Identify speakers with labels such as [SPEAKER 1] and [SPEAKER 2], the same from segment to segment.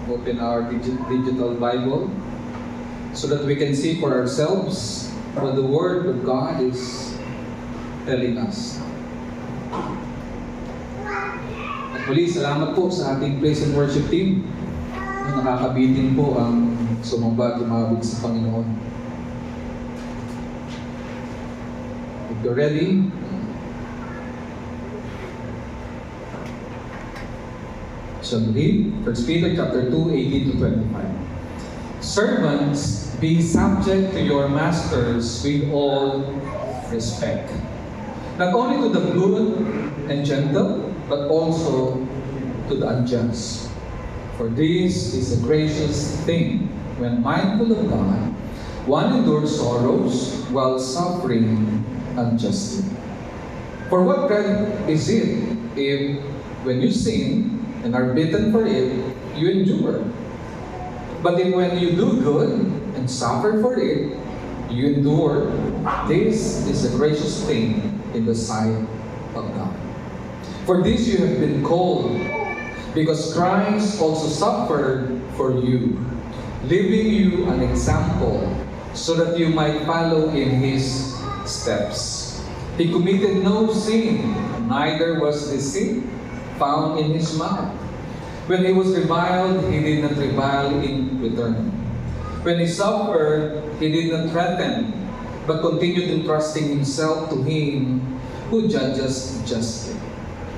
[SPEAKER 1] open our digital Bible so that we can see for ourselves what the Word of God is telling us. At muli, salamat po sa ating praise and worship team. Nakakabitin po ang sumamba, tumawid sa Panginoon. If you're ready, shall we read 1 Peter chapter 2, 18 to 25. Servants, be subject to your masters with all respect, not only to the good and gentle, but also to the unjust. For this is a gracious thing, when mindful of God, one endures sorrows while suffering unjustly. For what good is it if, when you sin and are beaten for it, you endure? But if when you do good and suffer for it, you endure, this is a gracious thing in the sight of God. For this you have been called, because Christ also suffered for you, leaving you an example, so that you might follow in His steps. He committed no sin, neither was deceit found in His mouth. When He was reviled, He did not revile in return. When He suffered, He did not threaten, but continued entrusting Himself to Him who judges justly.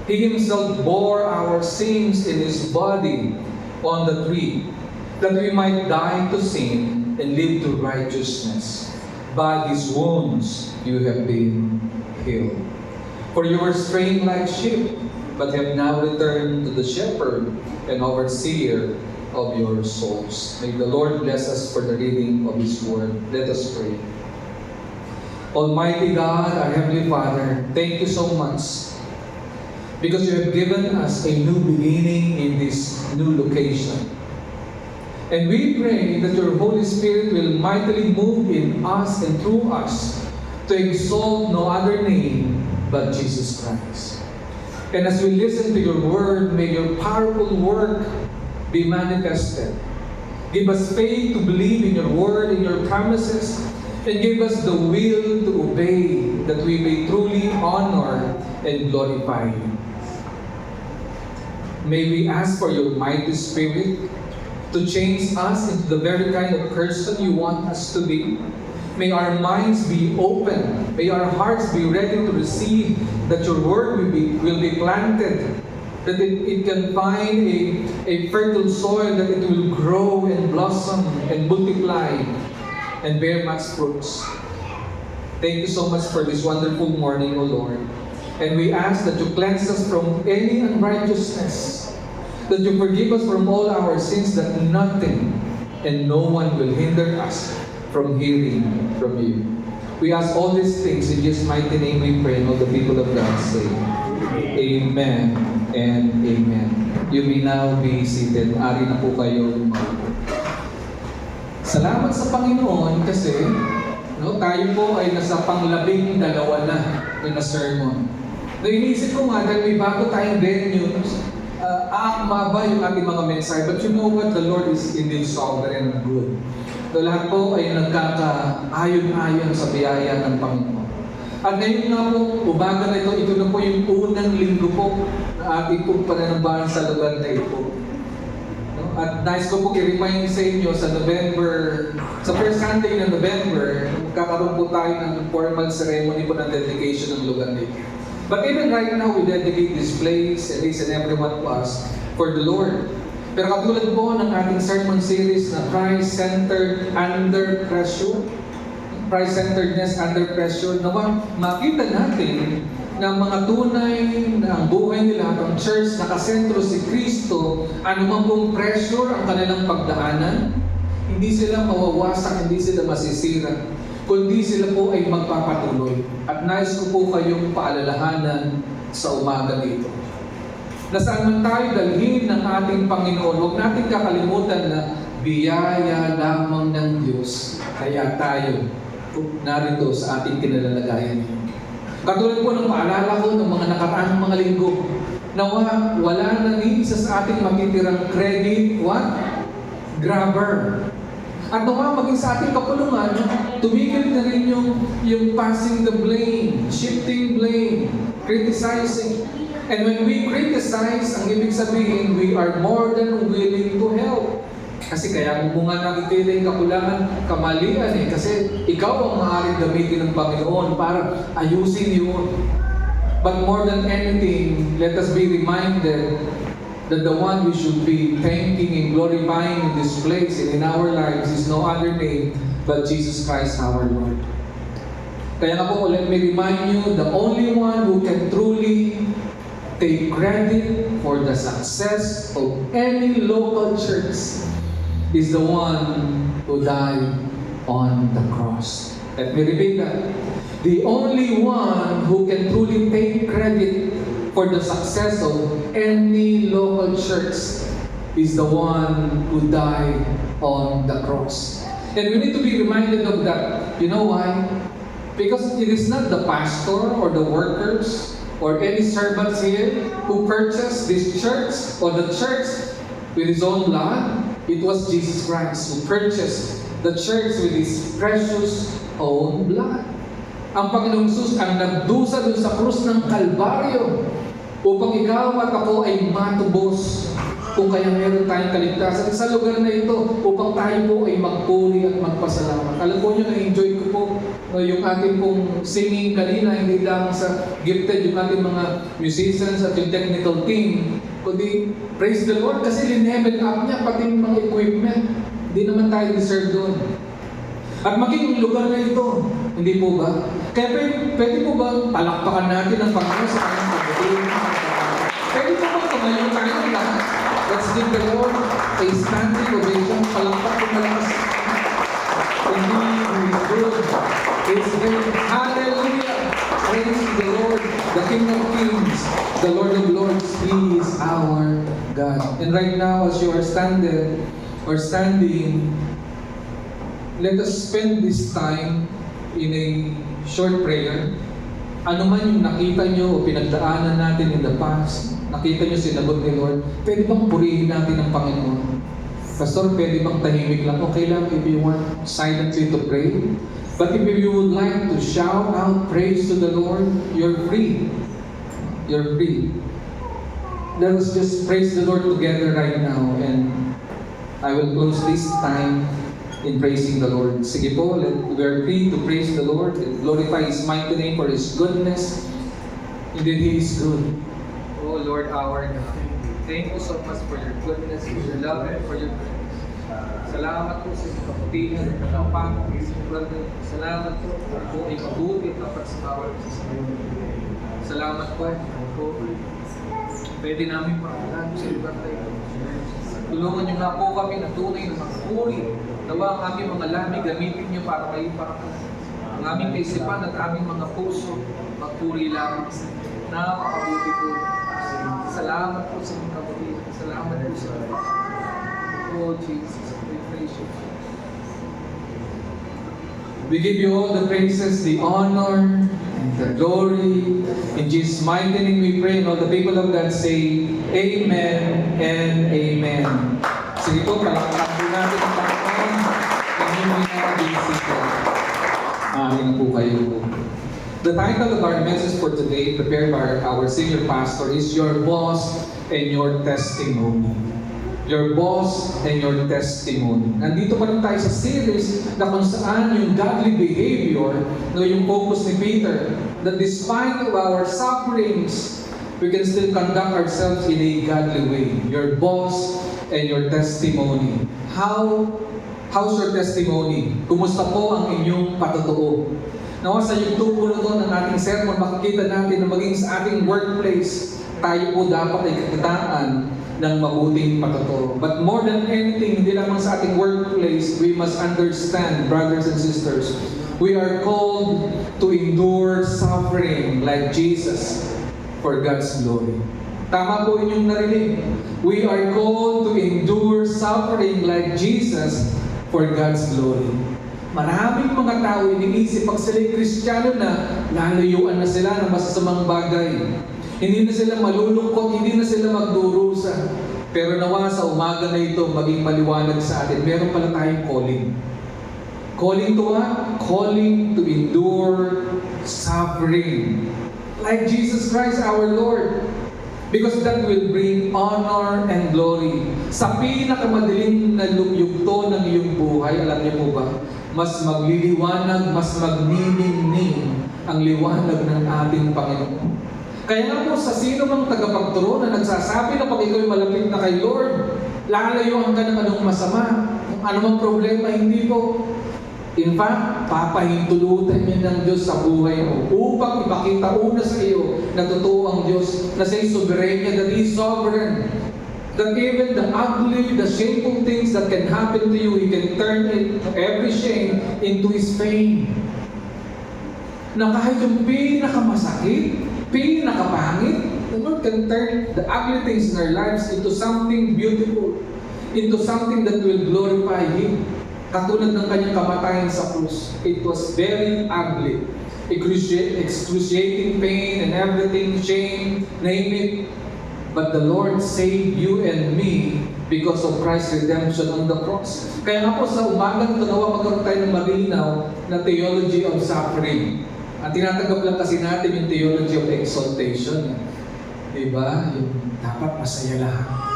[SPEAKER 1] He Himself bore our sins in His body on the tree, that we might die to sin and live to righteousness. By His wounds you have been healed. For you were straying like sheep, but have now returned to the shepherd and overseer of your souls. May the Lord bless us for the reading of His word. Let us pray. Almighty God, our Heavenly Father, thank you so much because you have given us a new beginning in this new location. And we pray that your Holy Spirit will mightily move in us and through us to exalt no other name but Jesus Christ. And as we listen to your word, may your powerful work be manifested. Give us faith to believe in your word and your promises, and give us the will to obey, that we may truly honor and glorify you. May we ask for your mighty Spirit to change us into the very kind of person you want us to be. May our minds be open. May our hearts be ready to receive that your word will be planted, that it can find a fertile soil, that it will grow and blossom and multiply and bear much fruits. Thank you so much for this wonderful morning, O Lord. And we ask that you cleanse us from any unrighteousness, that you forgive us from all our sins, that nothing and no one will hinder us from hearing from you. We ask all these things in Jesus' mighty name we pray, and all the people of God say, Amen and Amen. You may now be seated. Ari na po kayo. Salamat sa Panginoon kasi tayo po ay nasa pang-12 na sermon. Iniisip ko nga dahil may bago tayong venue, maba yung ating mga mensahe. But you know what? The Lord is indeed sovereign and good. So lahat po ay nagkakaayon-ayon sa biyaya ng Panginoon. At ngayon nga po, umaga na ito na po yung unang linggo po na ating pong pananambahan sa lugar na ito. At nais ko po i-remind sa inyo sa first Sunday ng November, magkakaroon po tayo ng formal ceremony po ng dedication ng lugar na ito. But even right now, we dedicate this place, at least and every one of us, for the Lord. Pero katulad po ng ating sermon series na Christ-Centered Under Pressure, Christ-Centeredness Under Pressure, nawa makita natin na mga tunay na ang buhay nila at ang church nakasentro si Kristo, anumang pong pressure ang kanilang pagdaanan, hindi sila mawawasak, hindi sila masisira, kundi sila po ay magpapatuloy. At nais ko po kayong paalalahanan sa umaga nito. Na saan man tayo dalhin ng ating Panginoon, huwag natin kakalimutan na biyaya lamang ng Diyos. Kaya tayo narito sa ating kinalalagayan. Katulad po ng paalala ko ng mga nakaraang mga linggo, na wala na ni isa sa ating matitirang credit, grabber. At nawa maging sa ating kapulungan, tumigil na rin yung passing the blame, shifting blame, criticizing. And when we criticize, ang ibig sabihin, we are more than willing to help. Kasi kaya mo nga nakikita yung kakulangan, kamalian eh. Kasi ikaw ang maaaring gamitin ng Panginoon para ayusin yun. But more than anything, let us be reminded that the one we should be thanking and glorifying in this place and in our lives is no other name but Jesus Christ our Lord. Kaya nga po, let me remind you, the only one who can truly take credit for the success of any local church is the one who died on the cross. Let me repeat that. The only one who can truly take credit for the success of any local church is the one who died on the cross. And we need to be reminded of that. You know why? Because it is not the pastor or the workers or any servants here who purchased this church or the church with his own blood. It was Jesus Christ who purchased the church with his precious own blood. Ang Panginoong Jesus ang nagdusa dun sa krus ng Kalbaryo upang ikaw at ako ay matubos kung kaya meron tayong kaligtasan sa lugar na ito upang tayo po ay magpuri at magpasalamat. Alam po nyo, na-enjoy ko po yung ating pong singing kanina, hindi lang sa gifted yung ating mga musicians at yung technical team, kundi praise the Lord kasi linevel up niya pati yung mga equipment. Hindi naman tayo deserve doon. At maging yung lugar na ito, hindi po ba? Kaya pwede po ba palakpakan natin ang Panginoon sa kanyang pagdating? Pwede po ba tumayo tayo ng lahat? Let's give the Lord a standing ovation. Palakpak po malakas. Indeed, He is good. He is great. Hallelujah! Praise the Lord, the King of Kings, the Lord of Lords. He is our God. And right now, as you are standing, let us spend this time in a short prayer. Ano man yung nakita nyo o pinagdaanan natin in the past, nakita nyo sinagot ni Lord, pwede bang purihin natin ang Panginoon? Pastor, pwede bang tahimik lang? Okay lang if you want silently to pray. But if you would like to shout out praise to the Lord, you're free. You're free. Let us just praise the Lord together right now, and I will close this time in praising the Lord. Sige po, we are free to praise the Lord and glorify His mighty name for His goodness. Indeed, He is good. Oh Lord our God, thank you so much for your goodness, for your love, and for your grace. Salamat po sa inyong kaputihan at kapangpangan sa brother. Salamat po po ay mabuti at dapat sa bawat isa. Salamat po. Pwede namin pangalan sa lugar na ito. Tulungan niyo nga po kami na tunay na magpuri. Nawa ang aming mga lamig, gamitin niyo para kayo parakan. Ang aming kaisipan at aming mga puso, magpuri lamang. Napakabuti po. Salamat po sa inyong kaputihan. Salamat po sa Oh Jesus, we praise you. We give you all the praises, the honor, and the glory. In Jesus' mighty name we pray, and all the people of God say, Amen and Amen. Sige po, palakpakan po natin ang Panginoon. And hindi na bisita. Amin po kayo. The title of our message for today, prepared by our senior pastor, is Your Boss and Your Testimony. Your boss and your testimony. Nandito pa rin tayo sa series na kung saan yung godly behavior, no, yung focus ni Peter, that despite of our sufferings, we can still conduct ourselves in a godly way. Your boss and your testimony. How's your testimony? Kumusta po ang inyong patotoo? Nawa sa YouTube po doon ng ating sermon, makikita natin na maging sa ating workplace, tayo po dapat ay kakitaan ng mabuting patotoo. But more than anything, hindi lamang sa ating workplace, we must understand, brothers and sisters, we are called to endure suffering like Jesus for God's glory. Tama po inyong narinig. We are called to endure suffering like Jesus for God's glory. Maraming mga tao iniisip pag sila'y Kristiyano na, lalayuan na sila ng masasamang bagay. Hindi na sila malulungkot, hindi na sila magdurusa. Pero nawa sa umaga na ito, maging maliwanag sa atin, meron pala tayong calling. Calling to what? Calling to endure suffering. Like Jesus Christ our Lord. Because that will bring honor and glory. Sa pinakamadilim na yugto ng iyong buhay, alam niyo po ba, mas magliliwanag, mas magniningning ang liwanag ng ating Panginoon. Kaya nga po sa sino mang tagapagturo na nagsasabi na pag ikaw'y malapit na kay Lord, lalayuan ka ng anong masama, kung anumang problema, hindi po. In fact, papahintulutan niya ng Diyos sa buhay mo upang ipakita una sa iyo na totoo ang Diyos, na siya'y soberenya, that He is sovereign. That even the ugly, the shameful things that can happen to you, He can turn it, every shame, into His fame. Na kahit yung pinakamasakit, pinakapangit, the Lord can turn the ugly things in our lives into something beautiful, into something that will glorify Him. Katulad ng kanyang kamatayan sa krus. It was very ugly. Excruciating pain and everything, shame, name it. But the Lord saved you and me because of Christ's redemption on the cross. Kaya nga po sa umaga ito, nawa magkaroon tayo ng malinaw na theology of suffering. At tinatanggap lang kasi natin yung theology of exaltation. Diba? Yung dapat masaya lahat.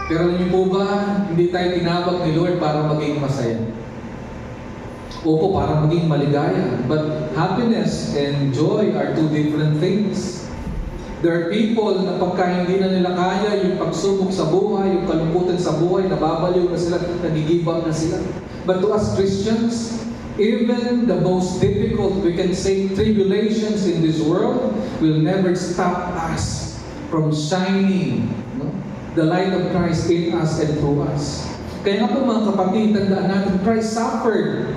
[SPEAKER 1] Pero alam niyo po ba, hindi tayo tinawag ni Lord para maging masaya. Opo, para maging maligaya. But happiness and joy are two different things. There are people na pagka hindi na nila kaya yung pagsubok sa buhay, yung kalungkutan sa buhay, nababaliw na sila, nagigibang na sila. But to us Christians, even the most difficult, we can say, tribulations in this world will never stop us from shining the light of Christ in us and through us. Kaya nga po mga kapatid, tandaan natin, Christ suffered.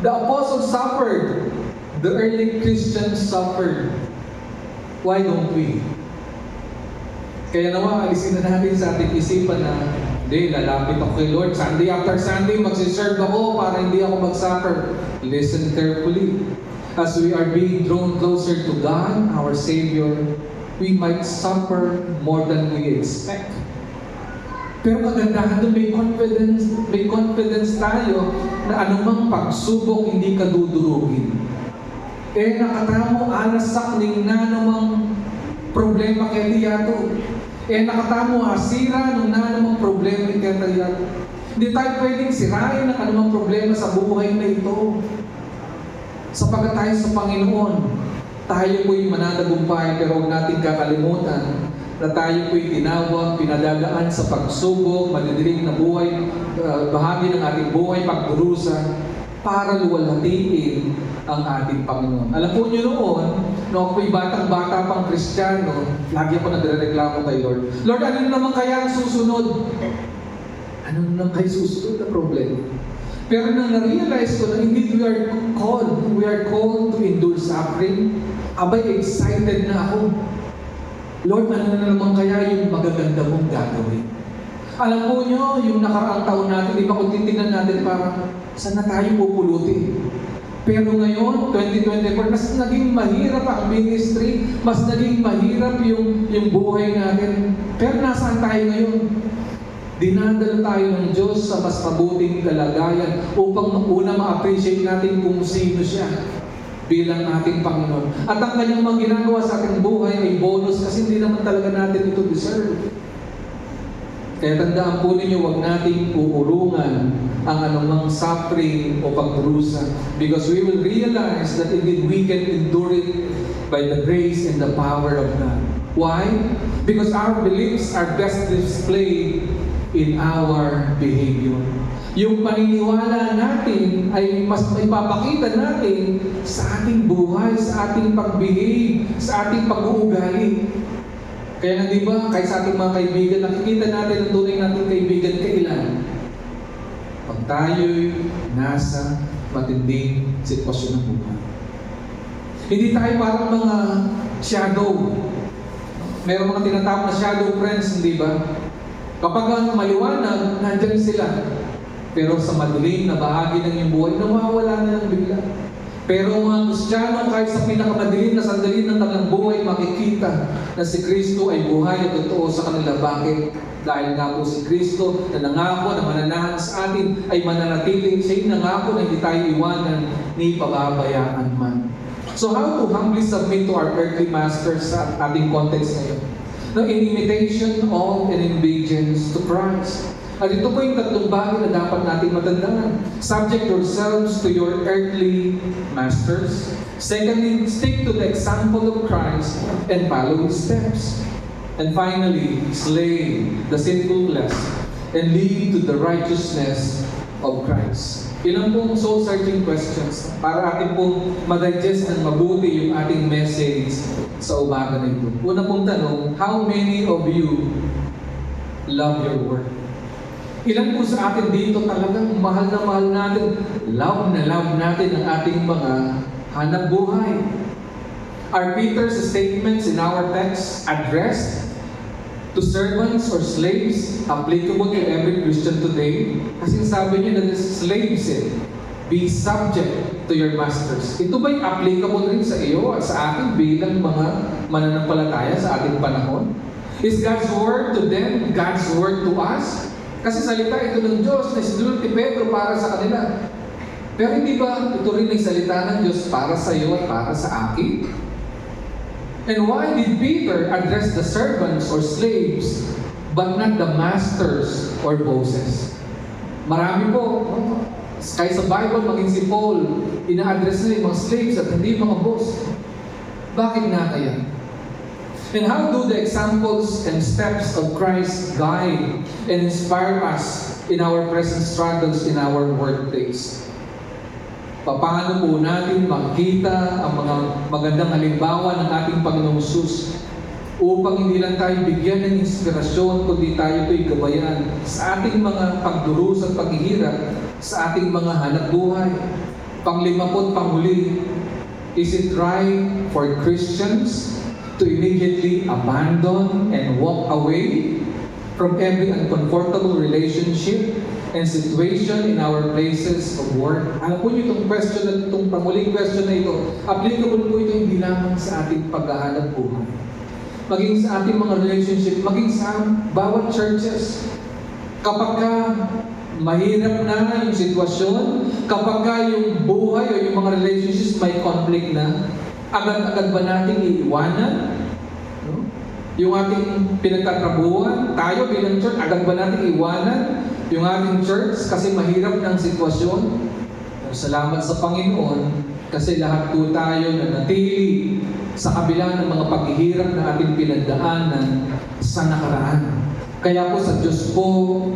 [SPEAKER 1] The apostles suffered. The early Christians suffered. Why don't we? Kaya nawa, alisin na natin sa ating isipan na, hindi, lalapit ako kay Lord. Sunday after Sunday, magsiserve ako para hindi ako mag-suffer. Listen carefully. As we are being drawn closer to God, our Savior, we might suffer more than we expect. Pero kagandahan doon, may confidence tayo na anumang pagsubok hindi ka dudurugin. Nakatamo alasak ning nanumang problema kaya tiyato. Nakatamo asira nung nanumang problema kaya tiyato. Hindi tayo pwedeng sirain ng anumang problema sa buhay na ito. Sapagat tayo sa Panginoon, tayo po'y mananagumpay, pero huwag natin kakalimutan na tayo po'y tinawag, pinadagaan sa pagsubok, madidiring na buhay, bahagi ng ating buhay, pagdurusa, para luwalhatiin ang ating Panginoon. Alam po niyo noon, nung ako'y batang-bata pang Kristiyano, lagi ako nagre-reklamo kay Lord. Lord, ano naman kaya ang susunod? Ano naman kaya susunod na problema? Pero nang na-realize ko na indeed we are called to endure suffering, abay excited na ako. Lord, ano na naman kaya yung magaganda mong gagawin? Alam po nyo, yung nakaraang taon natin, di ba kung titignan natin parang saan na tayo pupulutin? Pero ngayon, 2024, mas naging mahirap ang ministry, mas naging mahirap yung buhay natin. Pero nasaan tayo ngayon? Dinadala tayo ng Diyos sa mas mabuting kalagayan upang una ma-appreciate natin kung sino siya bilang ating Panginoon. At ang kanyang mga ginagawa sa ating buhay ay bonus kasi hindi naman talaga natin ito deserve. Kaya tandaan po ninyo, huwag nating uurungan ang anumang suffering o pagdurusa because we will realize that indeed we can endure it by the grace and the power of God. Why? Because our beliefs are best displayed in our behavior. Yung paniniwala natin ay mas maipapakita natin sa ating buhay, sa ating pag-behave, sa ating pag-uugali. Kaya nga diba, kahit sa ating mga kaibigan, nakikita natin ang tunay nating kaibigan kailan? Pag tayo'y nasa matinding sitwasyon ng buhay. Hindi tayo parang mga shadow. Meron mga tinatawag na shadow friends, hindi ba? Kapag ang maliwanag, nandyan sila. Pero sa madilim na bahagi ng iyong buhay, nawawala na lang bigla. Pero mga Kristiyano, kahit sa pinakamadilim na sandali ng kanilang buhay, makikita na si Kristo ay buhay at totoo sa kanila. Bakit? Dahil nga po si Kristo na nangako na mananahan sa atin ay mananatili. Siya'y nangako na hindi tayo iwanan ni pababayaan man. So how to humbly submit to our earthly masters sa ating context ngayon? No, in imitation of and in obedience to Christ. At ito po yung tatlong bagay na dapat natin matandaan. Subject yourselves to your earthly masters. Secondly, stick to the example of Christ and follow His steps. And finally, slay the sinful flesh and lead to the righteousness of Christ. Ilan pong soul-searching questions para atin pong ma-digest ng mabuti yung ating message sa umaga na ito. Una pong tanong, how many of you love your work? Ilan po sa atin dito talagang mahal na mahal natin, love na love natin ang ating mga hanap buhay? Are Peter's statements in our text addressed to servants or slaves applicable to every Christian today? Kasi sabi niya na slaves be subject to your masters. Ito ba'y applicable rin sa iyo at sa atin bilang mga mananampalataya sa ating panahon? Is God's word to them God's word to us? Kasi salita ito ng Diyos na sinulot ni Pedro para sa kanila. Pero hindi ba ito rin ay salita ng Diyos para sa iyo at para sa akin? And why did Peter address the servants or slaves but not the masters or bosses? Marami po, kahit sa Bible, maging si Paul, ina-address na yung mga slaves at hindi mga boss. Bakit nga kaya? And how do the examples and steps of Christ guide and inspire us in our present struggles in our workplace? Paano po natin makita ang mga magandang halimbawa ng ating Panginoong Hesus upang hindi lang tayo bigyan ng inspirasyon, kundi tayo po'y gabayan sa ating mga pagdurusa at paghihirap sa ating mga hanap buhay. Panglima po at panghuli, is it right for Christians to immediately abandon and walk away from every uncomfortable relationship and situation in our places of work? Alam po niyo itong question at itong panguling question na ito, applicable po ito hindi lamang sa ating paghahanap buhay, maging sa ating mga relationship, maging sa bawat churches. Kapag mahirap na yung sitwasyon, kapag yung buhay o yung mga relationships may conflict na, agad-agad ba natin iiwanan? No? Yung ating pinagtatrabuhan, tayo bilang church, agad ba natin iiwanan yung ating church kasi mahirap ng sitwasyon? Salamat sa Panginoon kasi lahat po tayo na natili sa kabila ng mga paghihirap na ating pinagdaanan sa nakaraan. Kaya po sa Diyos po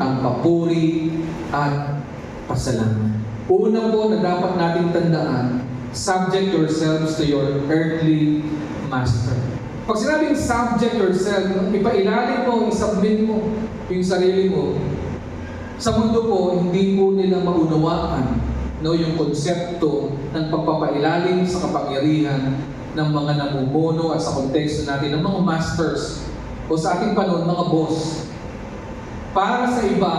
[SPEAKER 1] ang papuri at pasalamat. Una po na dapat nating tandaan, subject yourselves to your earthly master. Pag sinabing subject yourself, ipailalim mo, isubmit mo yung sarili mo. Sa mundo po, hindi po nila maunawaan yung konsepto ng pagpapailalim sa kapangyarihan ng mga namumuno at sa konteksto natin ng mga masters o sa ating panahon, mga boss. Para sa iba,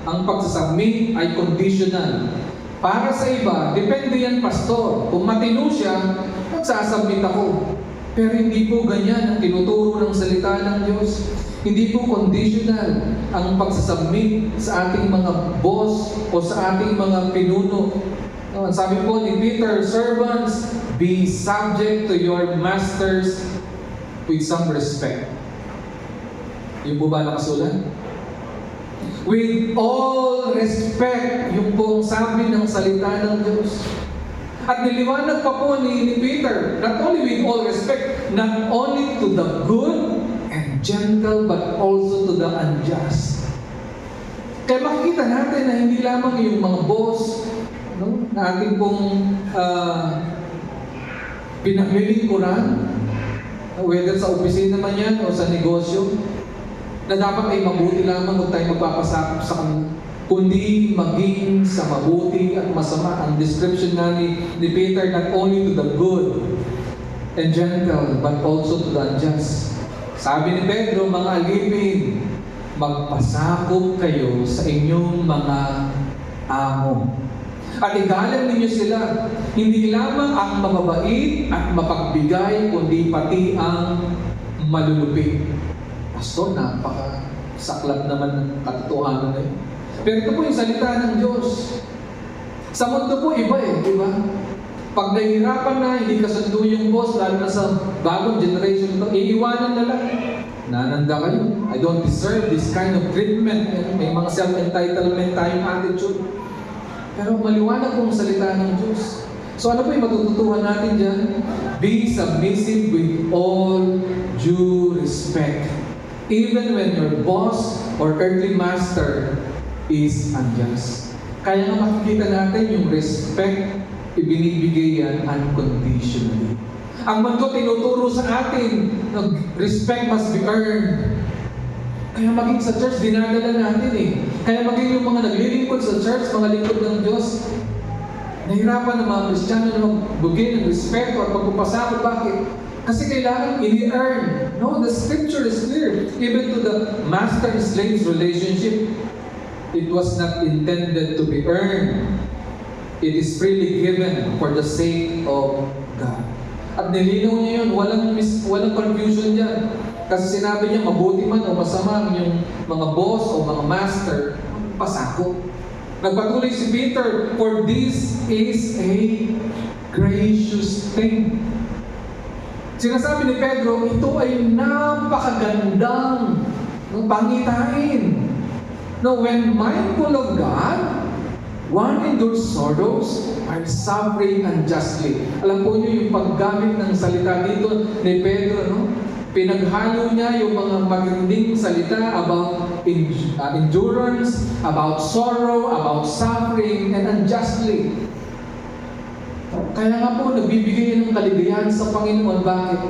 [SPEAKER 1] ang pagsasubmit ay conditional. Para sa iba, depende yan, pastor. Kung matino siya, magsasubmit ako. Pero hindi po ganyan ang tinuturo ng salita ng Diyos. Hindi po conditional ang pagsasubmit sa ating mga boss o sa ating mga pinuno. Sabi po ni Peter, servants, be subject to your masters with some respect. Yung po ba nakasulat? With all respect, yung pong sabi ng salita ng Diyos. At niliwanag pa po ni Peter, not only with all respect, not only to the good and gentle, but also to the unjust. Kaya makikita natin na hindi lamang yung mga boss, na ating pong pinaglilingkuran, whether sa opisina man yan o sa negosyo, na dapat ay mabuti lamang kung tayo magpapasakop sa kanila, kundi maging sa mabuti at masama. Ang description nga ni Peter, not only to the good and gentle, but also to the unjust. Sabi ni Pedro, mga alipin, magpasakop kayo sa inyong mga amo. At igalang ninyo sila, hindi lamang ang mababait at mapagbigay, kundi pati ang malulupit. Pastor, napaka-saklap naman ng katotohanan na yun. Pero ito po yung salita ng Diyos. Sa mundo po, iba di ba? Pag nahihirapan na, hindi kasundo yung boss, lalo na sa bagong generation ito, iiwanan na lang. Nananda kayo. I don't deserve this kind of treatment. May mga self-entitlement tayong attitude. Pero maliwanag pong salita ng Diyos. So ano po yung matututuhan natin dyan? Be submissive with all due respect. Even when your boss or earthly master is unjust. Kaya nga makikita natin yung respect, ibinibigay yan unconditionally. Ang mundo tinuturo sa atin, respect must be earned. Kaya maging sa church, dinadala natin Kaya maging yung mga naglilingkod sa church, mga lingkod ng Diyos, nahirapan ng mga Kristiyano na magbigay ng respeto at pagpapasakot. Bakit? Kasi kailangan i-earn. No, the scripture is clear. Even to the master and slave's relationship, it was not intended to be earned. It is freely given for the sake of God. At nilinaw niya yun, walang confusion dyan. Kasi sinabi niya, mabuti man o masama yung mga boss o mga master, pasako. Nagpatuloy si Peter, for this is a gracious thing. Sinasabi ni Pedro, ito ay napakagandang pangitain. No, when mindful of God, one endures sorrows while suffering unjustly. Alam po niyo yung paggamit ng salita dito ni Pedro, Pinaghalo niya yung mga magandang salita about endurance, about sorrow, about suffering, and unjustly. Kaya nga po, nagbibigay ng kaligayahan sa Panginoon. Bakit?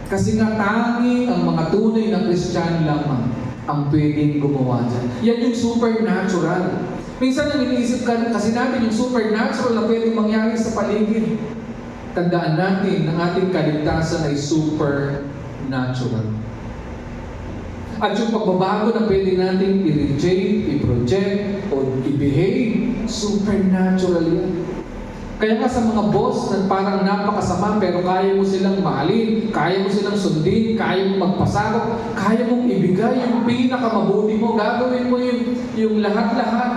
[SPEAKER 1] Kasi nga tanging ang mga tunay na Kristiyano lamang ang pwedeng gumawa dyan. Yan yung supernatural. Minsan ang iniisip kasi natin yung supernatural na pwedeng mangyari sa paligid. Tandaan natin na ating kaligtasan ay supernatural. At yung pagbabago na pwede natin i-reject, i-project, o i-behave, supernatural yan. Kaya nga sa mga boss na parang napakasama pero kaya mo silang mahalin, kaya mo silang sundin, kaya mo magpasakop, kaya mong ibigay yung pinakamabuti mo, gagawin mo yung lahat-lahat.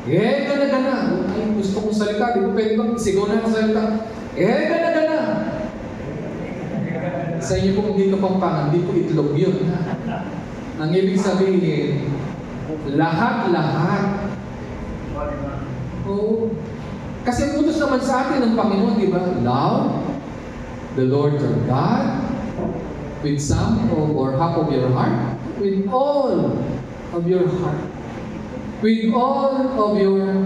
[SPEAKER 1] Gana-gana. Ay, gusto kong salita, di ba pwede bang sigaw na ang salita? Gana-gana. Sa inyo kung hindi ka pampangan, di po itlog yun. Ang ibig sabihin, lahat-lahat. Oo. Kasi ang utos naman sa atin ng Panginoon, di ba? Love the Lord your God with some or half of your heart, with all of your heart, with all of your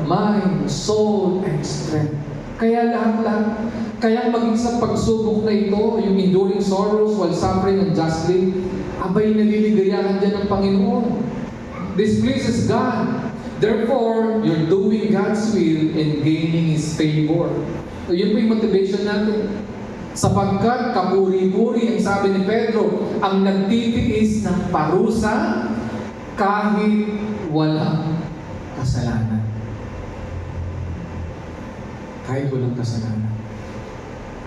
[SPEAKER 1] mind, soul, and strength. Kaya lahat-lahat. Kaya maging sa pagsubok na ito, yung enduring sorrows while suffering unjustly, abay naliligayahan dyan ng Panginoon. This pleases God. Therefore, you're doing God's will and gaining His favor. So, yun po yung motivation natin. Sapagkat kapuri-puri, ang sabi ni Pedro, ang nagtitiis ng parusa kahit walang kasalanan. Kahit walang kasalanan.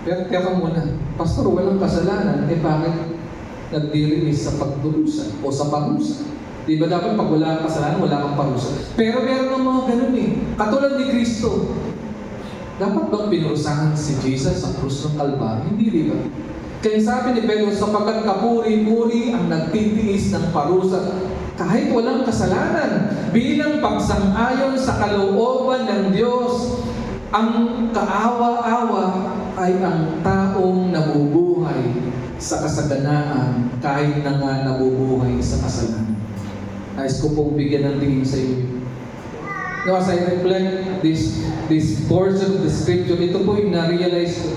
[SPEAKER 1] Pero teka muna, Pastor, walang kasalanan, bakit nagdirinis sa pagdurusa o sa parusa? Di ba dapat pag wala kang kasalanan, wala kang parusa? Pero meron ng mga ganun Katulad ni Kristo. Dapat bang pinurusahan si Jesus sa krus ng Kalbaryo? Hindi, di ba? Kaya sabi ni Pedro, sapagkat kapuri-puri ang nagtitiis ng parusa kahit walang kasalanan bilang pagsang-ayon sa kalooban ng Diyos. Ang kaawa-awa ay ang taong nabubuhay sa kasaganaan kahit na nga nabubuhay sa kasalanan. Nais ko pong bigyan ng tingin sa iyo. Now, as I reflect this portion of the scripture, ito po yung na-realize ko.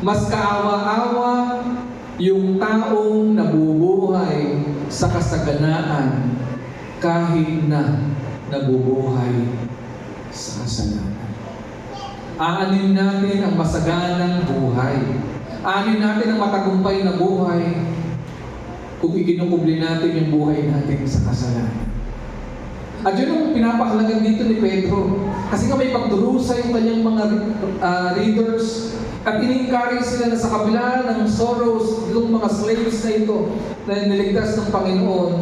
[SPEAKER 1] Mas kaawa-awa yung taong nabubuhay sa kasaganaan kahit na nabubuhay sa kasalanan. Aanin natin ang masaganang buhay. Aanin natin ang matagumpay na buhay kung ikinukubli natin yung buhay natin sa kasalanan. At yun ang pinapakalagan dito ni Pedro. Kasi nga may pagdurusa yung kanyang mga readers. At in-encourage sila na sa kabila ng sorrows, yung mga slaves na ito, na niligtas ng Panginoon,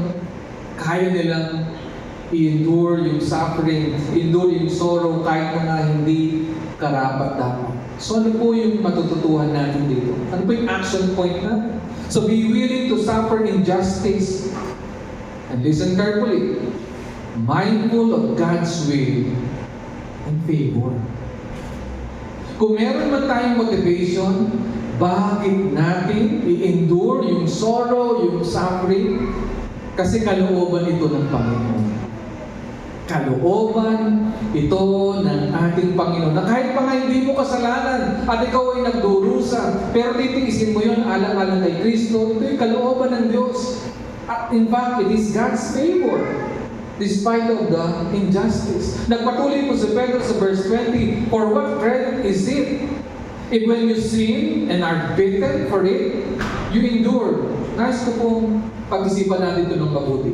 [SPEAKER 1] kaya nilang i-endure yung suffering, endure yung sorrow kahit mga hindi karapat-dapat. So ano po yung matututuhan natin dito? Ano po yung action point natin? So be willing to suffer injustice and listen carefully. Mindful of God's will and favor. Kung meron man tayong motivation, bakit natin i-endure yung sorrow, yung suffering? Kasi kalooban ito ng Panginoon. Kalooban ito ng ating Panginoon. Na kahit pa nga hindi mo kasalanan at ikaw ay nagdurusa, pero titiisin mo yun alang-alang kay Kristo, ito yung kalooban ng Diyos. At in fact, it is God's favor despite of the injustice. Nagpatuloy po si Pedro sa verse 20, for what credit is it if when you sin and are beaten for it, you endure? Nais ko pong pag-isipan natin ito ng mabuti.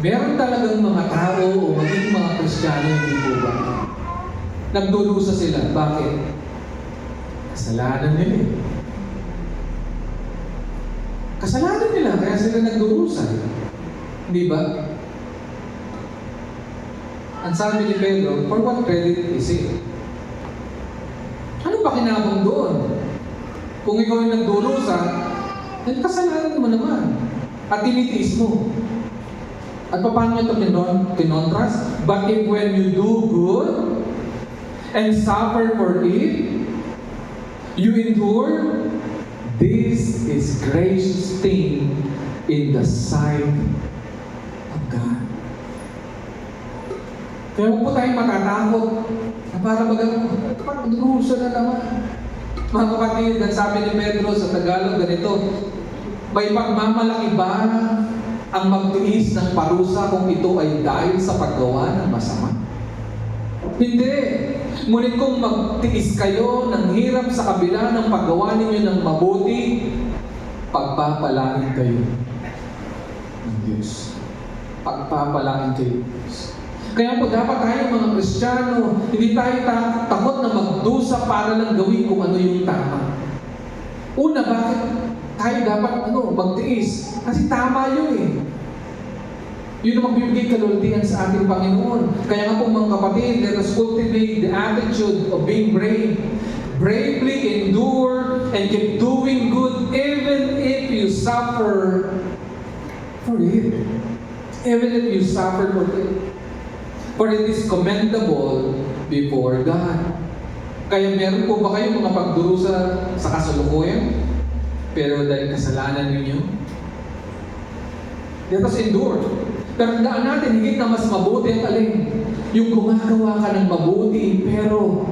[SPEAKER 1] Meron talagang mga tao o maging mga Kristiyano, hindi po ba? Nagdurusa sila. Bakit? Kasalanan nila eh. Kasalanan nila, kaya sila nagdurusa. Hindi ba? Ang sabi ni Pedro, for what credit is it? Ano pa kinabang doon? Kung ikaw ay nagdurusa, then kasalanan mo naman. At tinitiis mo. At paano ito kinontrast? But if when you do good and suffer for it, you endure, this is gracious thing in the sight of God. Kaya huwag po tayong matatakot na para magdurusa na naman. Mga kapatid, ang sabi ni Pedro sa Tagalog, ganito, may pagmamalaki ba ang magtiis ng parusa kung ito ay dahil sa paggawa ng masama? Hindi. Ngunit kung magtiis kayo ng hirap sa kabila ng paggawa ninyo ng mabuti, pagpapalangin kayo ng Diyos. Pagpapalangin kayo ng Diyos. Kaya po dapat tayo mga Kristiyano, hindi tayo takot na magdusa para lang gawin kung ano yung tama. Una, bakit tayo dapat magtiis? Kasi tama yun eh. Yun ang magbibigay kalultihan sa ating Panginoon. Kaya nga po mga kapatid, let us cultivate the attitude of being brave. Bravely endure and keep doing good even if you suffer for it. Even if you suffer for it. For it is commendable before God. Kaya meron po ba kayong mga pagdurusa sa kasalukuyan? Pero dahil kasalanan ninyo, let us endure. Pero daan natin, higit na mas mabuti ang alin. Yung gumagawa ka ng mabuti, pero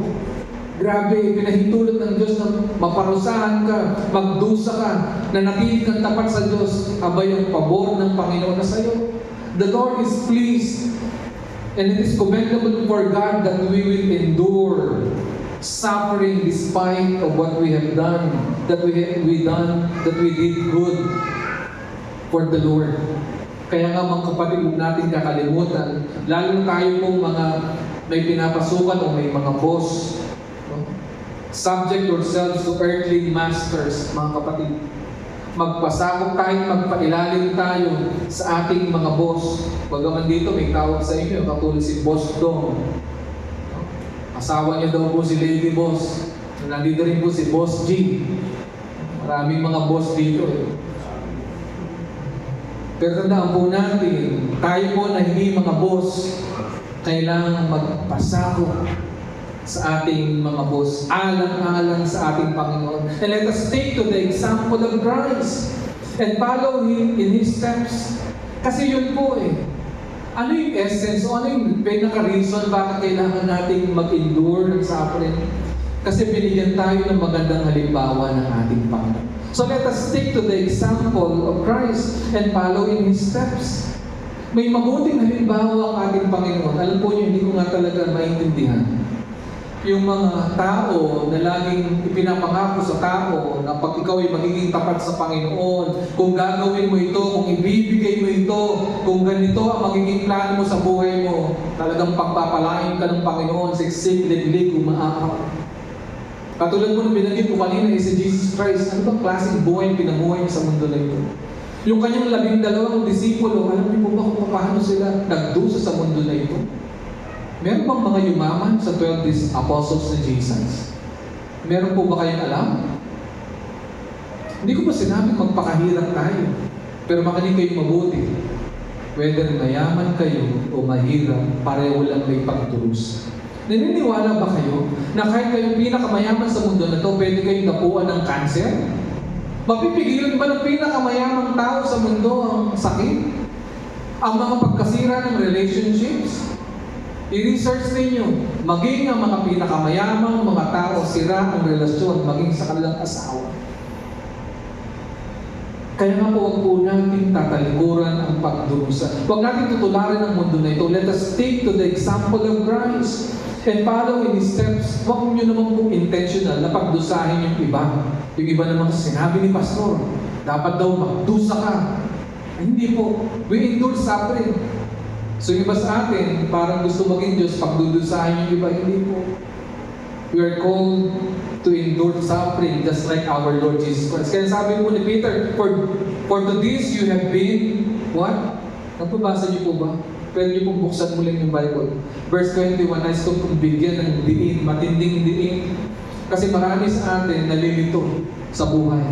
[SPEAKER 1] grabe, pinahintulot ng Diyos na maparusahan ka, magdusa ka, na natili kang tapat sa Diyos, abay ang pabor ng Panginoon na sa iyo. The Lord is pleased, and it is commendable for God that we will endure suffering despite of what we have done, that we did good for the Lord. Kaya nga mga kapatid, huwag natin kakalimutan, lalo na tayo pong mga may pinapasukan o may mga boss, no? Subject yourselves to earthly masters, mga kapatid. Magpasakop tayo, magpailalim tayo sa ating mga boss. Bagaman dito, may tawag sa inyo, katulad si Boss Dong. Asawa niya daw po si Lady Boss. Nandito rin po si Boss G. Maraming mga boss dito eh. Pero tandaan po natin, tayo po na hindi mga boss, kailangan magpasakop sa ating mga boss, alang-alang sa ating Panginoon. And let us take to the example of Christ and follow Him in His steps. Kasi yun po eh. Ano yung essence o ano yung pinaka-reason bakit kailangan nating mag-endure ng suffering? Kasi binigyan tayo ng magandang halimbawa ng ating Panginoon. So let us stick to the example of Christ and follow in His steps. May mabuting halimbawa ang ating Panginoon. Alam po niyo, hindi ko nga talaga maintindihan. Yung mga tao na laging ipinapangako sa tao na pag ikaw ay magiging tapat sa Panginoon, kung gagawin mo ito, kung ibibigay mo ito, kung ganito ang magiging plano mo sa buhay mo, talagang pagpapalain ka ng Panginoon, siksik, liglig, umaapaw. Katulad mo nung binanggit ko kanina, si Jesus Christ, ano bang klaseng buhay pinamuhay niya sa mundo na ito? Yung kanyang 12 disipulo, alam niyo po ba kung paano sila nagdusa sa mundo na ito? Meron bang mga yumaman sa 12 apostles ni Jesus? Meron po ba kayong alam? Hindi ko pa sinabi magpakahirap tayo. Pero makinig kayo mabuti. Whether mayaman kayo o mahirap, pareho lang may pagdurusa. Naniniwala ba kayo na kahit kayong pinakamayaman sa mundo na ito, pwede kayong napuan ng cancer? Mapipigilan ba ng pinakamayamang tao sa mundo ang sakit? Ang mga pagkasira ng relationships? I-research ninyo, maging ang mga pinakamayamang mga tao, sira ang relasyon, maging sa kanilang asawa. Kaya nga po, huwag po natin tatalikuran ang pagdurusa. Huwag natin tutularin ang mundo na ito. Let us take to the example of Christ and follow in His steps. Huwag nyo naman po intentional na pagdusahin yung iba. Yung iba naman sinabi ni Pastor, dapat daw magdusa ka. Ay, hindi po. We endure suffering. So yung iba sa atin, parang gusto maging Diyos, pagdudusahin yung iba, hindi po. We are called to endure suffering just like our Lord Jesus Christ. Kaya sabi po ni Peter, for to this you have been, what? Napabasa niyo po ba? Pwede niyo pong buksan muli yung Bible. Verse 21, nais kong bigyan ng diin, matinding diin. Kasi marami sa atin nalilito sa buhay.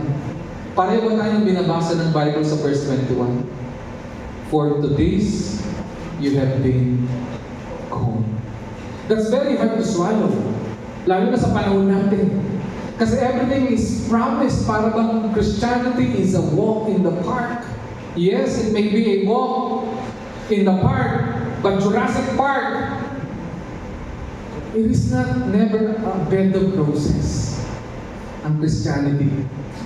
[SPEAKER 1] Pareho ba tayong binabasa ng Bible sa verse 21? For to this you have been called. That's very hard to swallow. Lalo na sa panahon natin. Kasi everything is promised. Para bang Christianity is a walk in the park. Yes, it may be a walk in the park, but Jurassic Park, it is not never a bed of roses. Ang Christianity.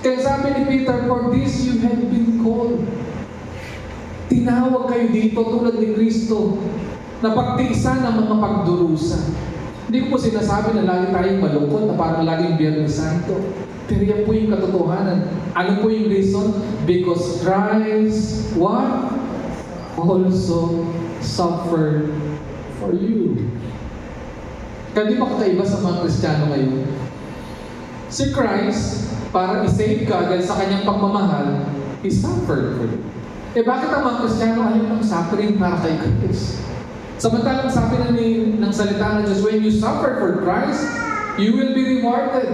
[SPEAKER 1] Kaya sabi ni Peter, for this you have been called. Tinawag kayo dito tulad ni Kristo na pagtiisan ang mga pagdurusa. Hindi ko po sinasabi na lagi tayong malungkot na parang laging Biyernes Santo. Pero yan po yung katotohanan. Ano po yung reason? Because Christ, what? Also suffered for you. Kaya di ba kakaiba sa mga Kristiyano ngayon? Si Christ, para i-save ka dahil sa kanyang pagmamahal, He suffered for you. Eh bakit ang mga Kristiyano ayaw ng suffering para kay Christ? Samantalang sabi na ng salita ng Diyos, when you suffer for Christ, you will be rewarded.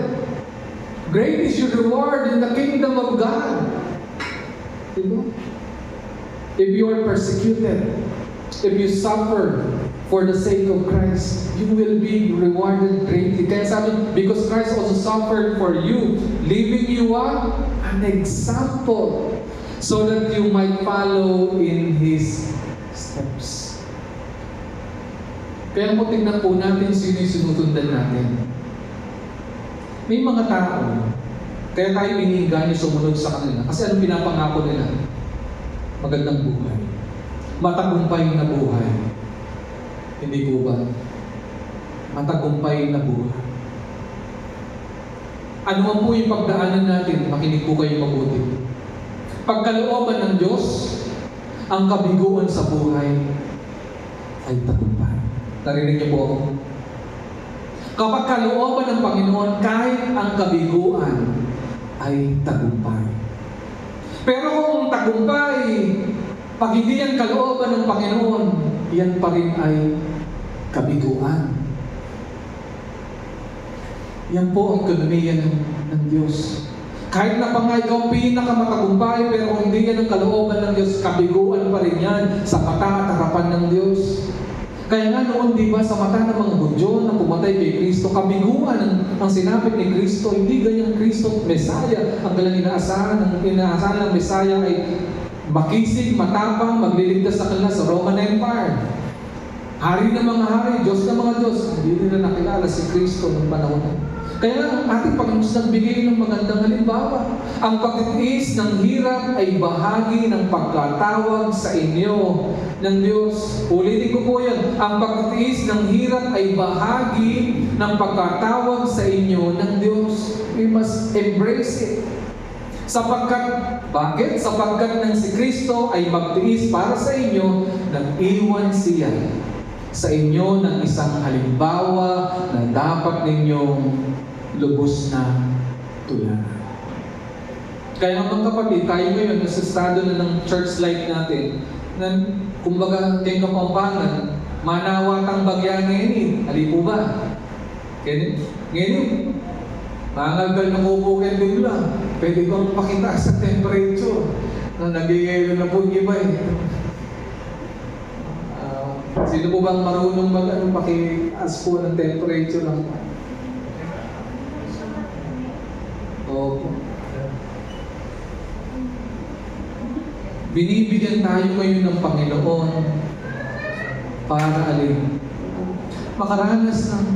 [SPEAKER 1] Great is your reward in the kingdom of God. Diba? If you are persecuted, if you suffer for the sake of Christ, you will be rewarded greatly. Kaya sabi, because Christ also suffered for you, leaving you what? An example, so that you might follow in His steps. Kaya po tingnan po natin sino yung sinutundan natin. May mga tao, kaya tayo iniinganyo sumunod sa kanila. Kasi anong pinapangako nila? Magandang buhay. Matagumpay na buhay. Hindi po ba? Matagumpay na buhay. Ano man po yung pagdaanan natin, makinig po kayo mabuti. Pagkalooban ng Diyos, ang kabiguan sa buhay ay tagumpay. Narinig niyo po ako? Kapag kalooban ng Panginoon, kahit ang kabiguan ay tagumpay. Pero kung tagumpay, pag hindi yan kalooban ng Panginoon, yan pa rin ay kabiguan. Yan po ang ekonomiya ng Diyos. Kahit na pa nga ikaw pinakamatagumpay, pero kung hindi yan ang kalooban ng Diyos, kabiguan pa rin yan sa mata at harapan ng Diyos. Kaya nga noon, di ba, sa mata ng mga Hudyo na pumatay kay Kristo, kabiguan ang sinapit ni Kristo, hindi ganyang Kristo, Mesaya. Ang kanilang inaasahan ng Mesaya ay makisig, matapang, magliligtas sa kanila sa Roman Empire. Hari ng mga hari, Diyos ng mga Diyos. Hindi nila nakilala si Kristo ng panahon. Kaya ang ating Panginoon nagbigay ng magandang halimbawa. Ang pagtitiis ng hirap ay bahagi ng pagkatawag sa inyo ng Diyos. Ulitin ko po yan. Ang pagtitiis ng hirap ay bahagi ng pagkatawag sa inyo ng Diyos. We must embrace it. Bakit? Sapagkat nang si Kristo ay magtiis para sa inyo, nag-iwan siya sa inyo ng isang halimbawa na dapat ninyong lubos na tularan. Kaya mga kapatid, tayo ngayon nasa estado na ng church life natin na kumbaga kayong Kapampangan, manawatang bagya ngayon. Ali po ba? Ngayon, mangalgal na kubukin din lang. Pwede kong pakita sa temperature na nagigaylo na po yung iba eh. Sino po bang marunong paki-as po ng temperature lang? Opo. Binibigyan tayo ngayon ng Panginoon para makaranas ng,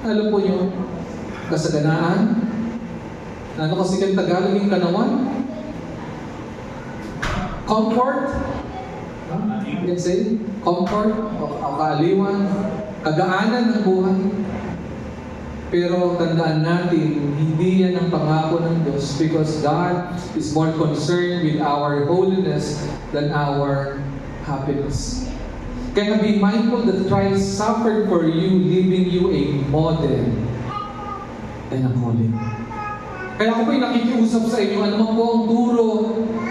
[SPEAKER 1] alam po nyo, kasaganaan. Ano kasi kang Tagalog yung kanawan? Comfort? You can say, comfort, o kaaliwan, kagaanan ng buhay. Pero tandaan natin, hindi yan ang pangako ng Diyos because God is more concerned with our holiness than our happiness. Kaya be mindful that Christ suffered for you, leaving you a model and a calling. Kaya ako po'y nakikiusap sa inyo, ano man po ang turo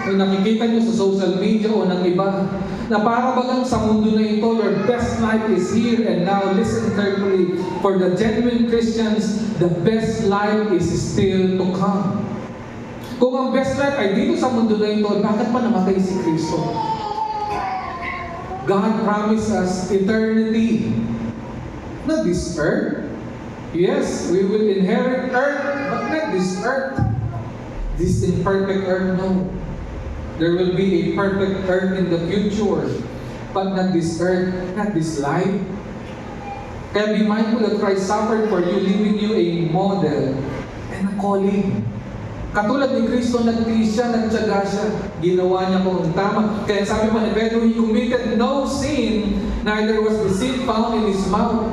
[SPEAKER 1] ay nakikita nyo sa social media o ng iba, na para bagang sa mundo na ito, your best life is here and now. Listen carefully. For the genuine Christians, the best life is still to come. Kung ang best life ay dito sa mundo na ito, bakit pa namatay si Kristo? God promised us eternity. Not this earth. Yes, we will inherit earth, but not this earth. This imperfect earth, no. There will be a perfect earth in the future, but not this earth, not this life. Kaya be mindful that Christ suffered for you, leaving you a model and a calling. Katulad ni Kristo, nagtiis siya, nagtiyaga siya, ginawa niya kung tama. Kaya sabi pa ni Pedro, he committed no sin, neither was deceit found in his mouth.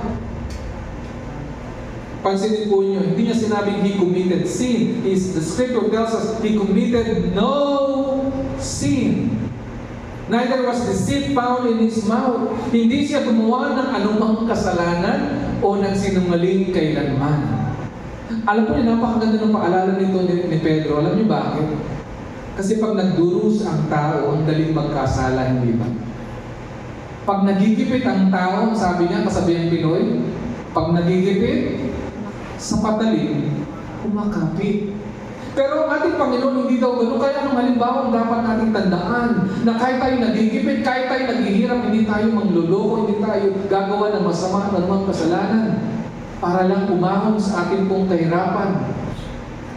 [SPEAKER 1] Pansinin po niyo, hindi niya sinabing he committed sin. The scripture tells us he committed no sin. Neither was deceit found in his mouth. Hindi siya gumawa ng anumang kasalanan o nagsinungaling kailanman. Alam po niyo, napakaganda ng paalala nito ni Pedro. Alam niyo bakit? Kasi pag nagdurusa ang tao, ang daling magkasala, hindi ba? Pag nagigipit ang tao, sabi niya, kasabihan Pinoy, pag nagigipit, sa patalim, kumakapit. Pero ang ating Panginoon hindi daw gano'n. Kaya anong halimbawa ang dapat nating tandaan na kahit tayo nagigipit, kahit tayo naghihirap, hindi tayo mangluloko, hindi tayo gagawa ng masama, ng mga kasalanan para lang umahon sa ating pong kahirapan.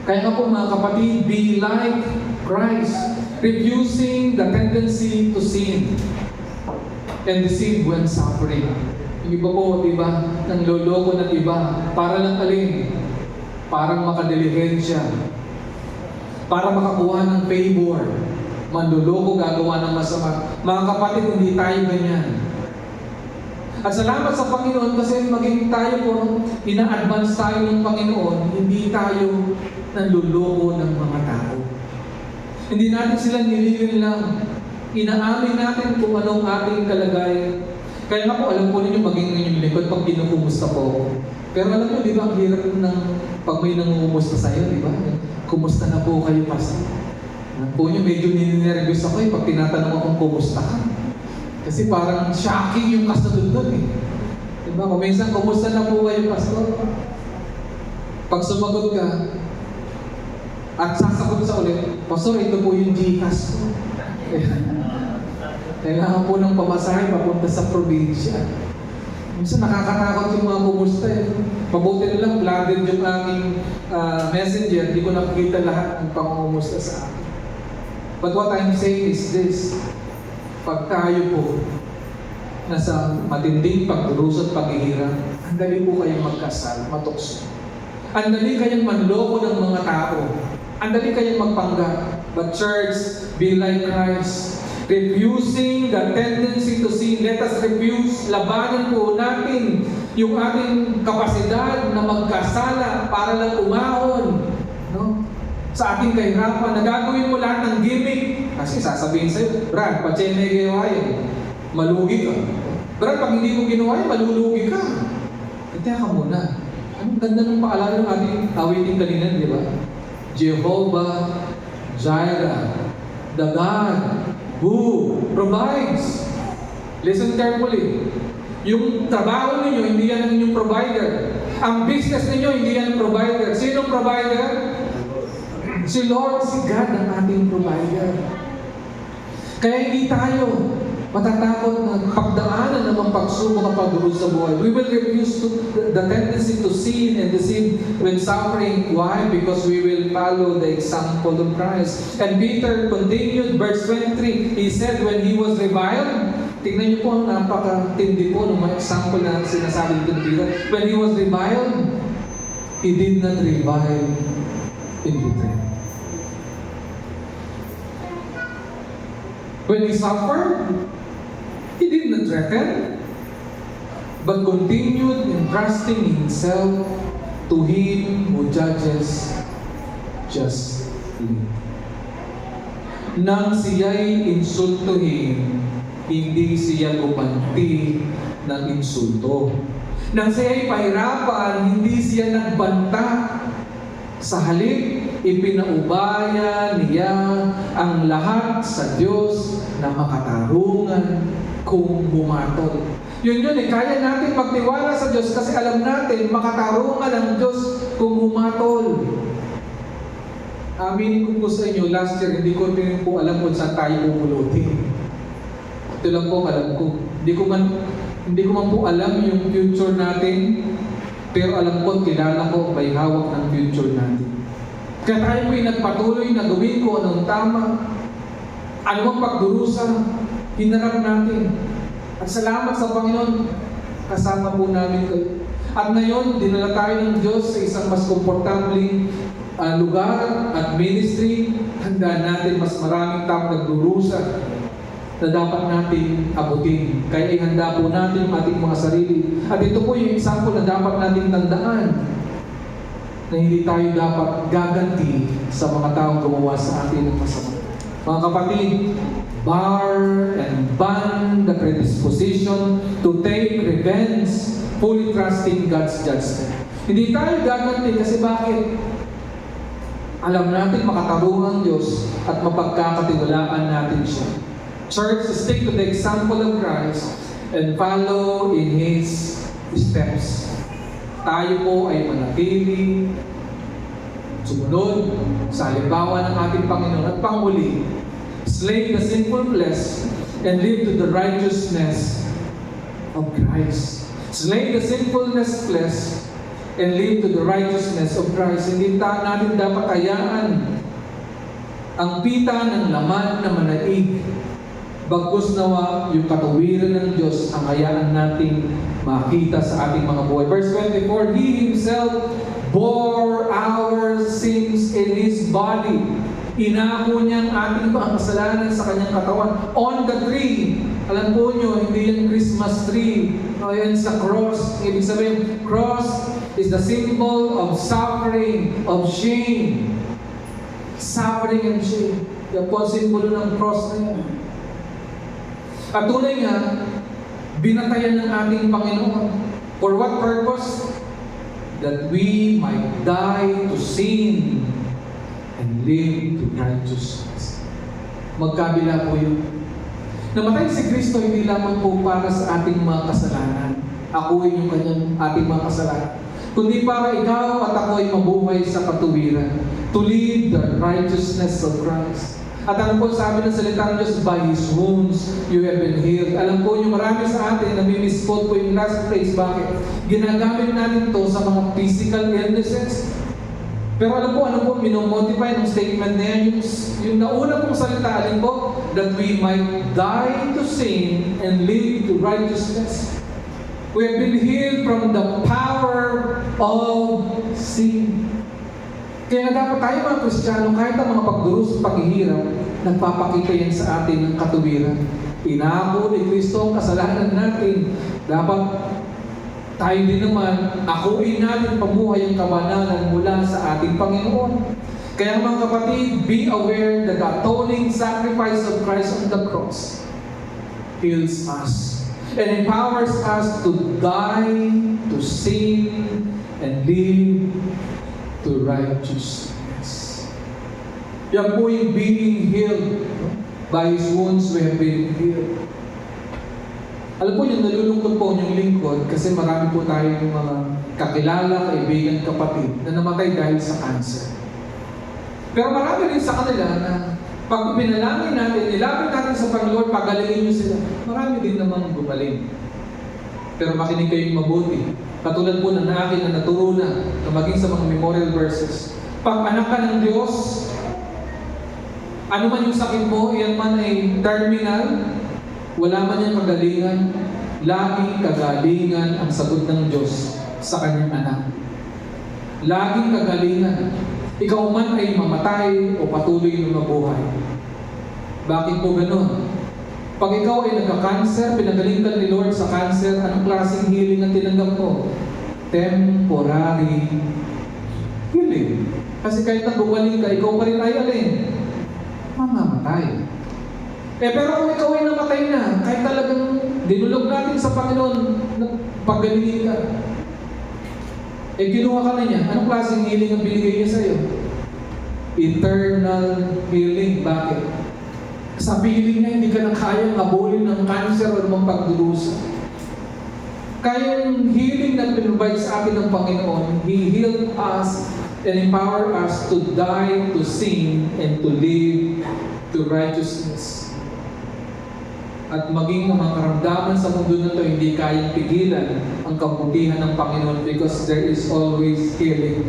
[SPEAKER 1] Kaya nga po mga kapatid, be like Christ, refusing the tendency to sin and deceive when suffering. Yung iba po, diba, nang loloko ng iba, para lang parang makadilihensya, para makakuha ng favor, manloloko, gagawa ng masama. Mga kapatid, hindi tayo ganyan. At salamat sa Panginoon kasi maging tayo po, ina-advance tayo ng Panginoon, hindi tayo nanloloko ng mga tao. Hindi natin sila nililin lang. Inaamin natin kung anong ating kalagayan. Kaya nga po, alam po ninyo, maging inyong likod pag kinukumusta po ako. Pero alam nyo, di ba, ang hirap ng pag may nangungumusta sa'yo, di ba? Kumusta na po kayo, Pastor? Alam po nyo, medyo ninervous ako pag tinatanong akong kumusta ka. Kasi parang shocking yung kasunod doon eh. Di ba? Kung minsan, kumusta na po kayo, Pastor? Pag sumagot ka, at sasagot sa ulit, Pastor, ito po yung Gcash ko. Kailangan po ng pamasahe papunta sa probinsya. Minsan nakakatakot yung mga kumusta eh. Mabuti na lang, flooded yung aming messenger, hindi ko nakikita lahat ng pangungumusta sa akin. But what I'm saying is this, pag tayo po nasa matinding pagdurusa at paghihirap, ang dali po kayong magkasal, matukso. Ang dali kayang manloko ng mga tao. Ang dali kayang magpanggap. But church, be like Christ. Refusing the tendency to sin. Let us refuse. Labanan po natin yung ating kapasidad na magkasala para lang umahon. No? Sa ating kahirapan, nagagawin mo lahat ng gimmick. Kasi sasabihin sa'yo, Brad, patsene ginawa yun. Malugi ka. Brad, pag hindi mo ginawa yun, malulugi ka. Teka muna. Anong ganda ng paalala ng ating awiting kanina, di ba? Jehovah Jireh, the God who provides. Listen carefully. Yung trabaho ninyo, hindi yan ang inyong provider. Ang business ninyo, hindi yan ang provider. Sinong provider? Si Lord, si God ang ating provider. Kaya hindi tayo matatakot na pagdaanan ng mga pagsubok at pagdurusa sa buhay. We will refuse the tendency to sin and deceive when suffering. Why? Because we will follow the example of Christ. And Peter continued, verse 23, he said when he was reviled, tingnan niyo po ang napakatindi po ng mga example na sinasabi dito ni Peter. When he was reviled, he did not revile in return. When he suffered, he did not threaten, but continued entrusting himself to Him who judges justly. Nang siya'y insultuhin, hindi siya gumanti ng insulto. Nang siya'y pahirapan, hindi siya nagbanta. Sa halip, ipinaubaya niya ang lahat sa Diyos na makatarungan kung bumatol. Yun kaya natin magtiwala sa Diyos kasi alam natin makatarungan ang Diyos kung bumatol. Aminin ko po sa inyo, last year hindi ko rin po alam kung saan tayo pupulutin. Ito lang po alam ko. Hindi ko man po alam yung future natin, pero alam ko, kilala ko, may hawak ng future natin. Kaya tayo po'y nagpatuloy na gawin ko anong tama. Ano ang pagdurusa, hinarap natin. At salamat sa Panginoon, kasama po namin kayo. At ngayon, dinala tayo ng Diyos sa isang mas komportabling lugar at ministry. Handa natin mas maraming taong nagdurusa na dapat natin abutin. Kaya ihanda po natin ang ating mga sarili. At ito po yung example na dapat natin tandaan na hindi tayo dapat gaganti sa mga taong gumawa sa atin ng masama. Mga kapatid, bar and ban the predisposition to take revenge, fully trusting God's judgment. Hindi tayo gaganti kasi bakit? Alam natin makatarungan ang Diyos at mapagkakatiwalaan natin siya. Church, stick to the example of Christ and follow in His steps. Tayo po ay manatili, sumunod sa halimbawa ng ating Panginoon at panghuli, slay the sinful flesh and live to the righteousness of Christ. Slay the sinfulness flesh and live to the righteousness of Christ. Hindi natin dapat hayaan ang pita ng laman na manaig. Bagkus nawa yung katuwiran ng Diyos ang hayaan nating makita sa ating mga buhay. Verse 24, He Himself bore our sins in His body. Inako niya ang ating mga kasalanan sa kanyang katawan. On the tree. Alam po nyo, hindi yan Christmas tree. O yan sa cross. Ibig sabihin, cross is the symbol of suffering, of shame. Suffering and shame. Yan po ang simbolo ng cross na yan. At tunay nga, binatayan ng ating Panginoon. For what purpose? That we might die to sin and live to righteousness. Magkabila po yun. Namatay si Kristo hindi lamang po para sa ating mga kasalanan. Akuin yung kanyang ating mga kasalanan. Kundi para ikaw at ako ay mabuhay sa katuwiran. To live the righteousness of Christ. At ano po sabi ng salita ng Diyos, by His wounds you have been healed. Alam po yung marami sa atin, nami-misquote po yung last phrase. Bakit? Ginagamit natin to sa mga physical illnesses. Pero alam po, minomodify ng statement na yan. Yung nauna pong salita, alam po, that we might die to sin and live to righteousness. We have been healed from the power of sin. Kaya dapat tayo mga Kristiyano, kahit ang mga pagdurusa at paghihirap, nagpapakita yan sa atin ng katuwiran. Inako ni Kristo ang kasalanan natin. Dapat tayo din naman, akuin natin pamuhay ang kabanalan mula sa ating Panginoon. Kaya mga kapatid, be aware that the atoning sacrifice of Christ on the cross heals us and empowers us to die, to sin, and live to righteousness. Yan po yung being healed. By His wounds we have been healed. Alam po yung nalulungkot po yung lingkod kasi marami po tayong mga kakilala, kaibigan, kapatid na namatay dahil sa cancer. Pero marami rin sa kanila na pag pinalangin natin, nilapit natin sa Panginoon, pagalingin niyo sila. Marami din namang gumaling. Pero makinig kayong mabuti. Katulad po ng akin na naturo na maging sa mga memorial verses. Pag anak ka ng Diyos, ano man yung sakit mo, yan man ay terminal, wala man yung kagalingan, laging kagalingan ang sagot ng Diyos sa kanyang anak. Laging kagalingan. Ikaw man ay mamatay o patuloy na mabuhay. Bakit po ganun? Pag ikaw ay nagka-cancer, pinagaling ka ni Lord sa cancer, anong klaseng healing ang tinanggap mo? Temporary healing. Kasi kahit na gumaling ka, ikaw pa rin ay alin? Mamamatay. Pero kung ikaw ay namatay na, kahit talagang dinulog natin sa Panginoon, pagalingin ka. Kinuha ka na niya. Anong klaseng healing ang binigay niya sa'yo? Eternal healing. Bakit? Sa piling niya, hindi ka na kayang abulin ng cancer o ng pagdurusa. Kaya yung healing na pinrovide sa atin ng Panginoon, He healed us and empowered us to die to sin and to live to righteousness. At maging ang mga karamdaman sa mundo na ito, hindi kayang pigilan ang kabutihan ng Panginoon because there is always healing,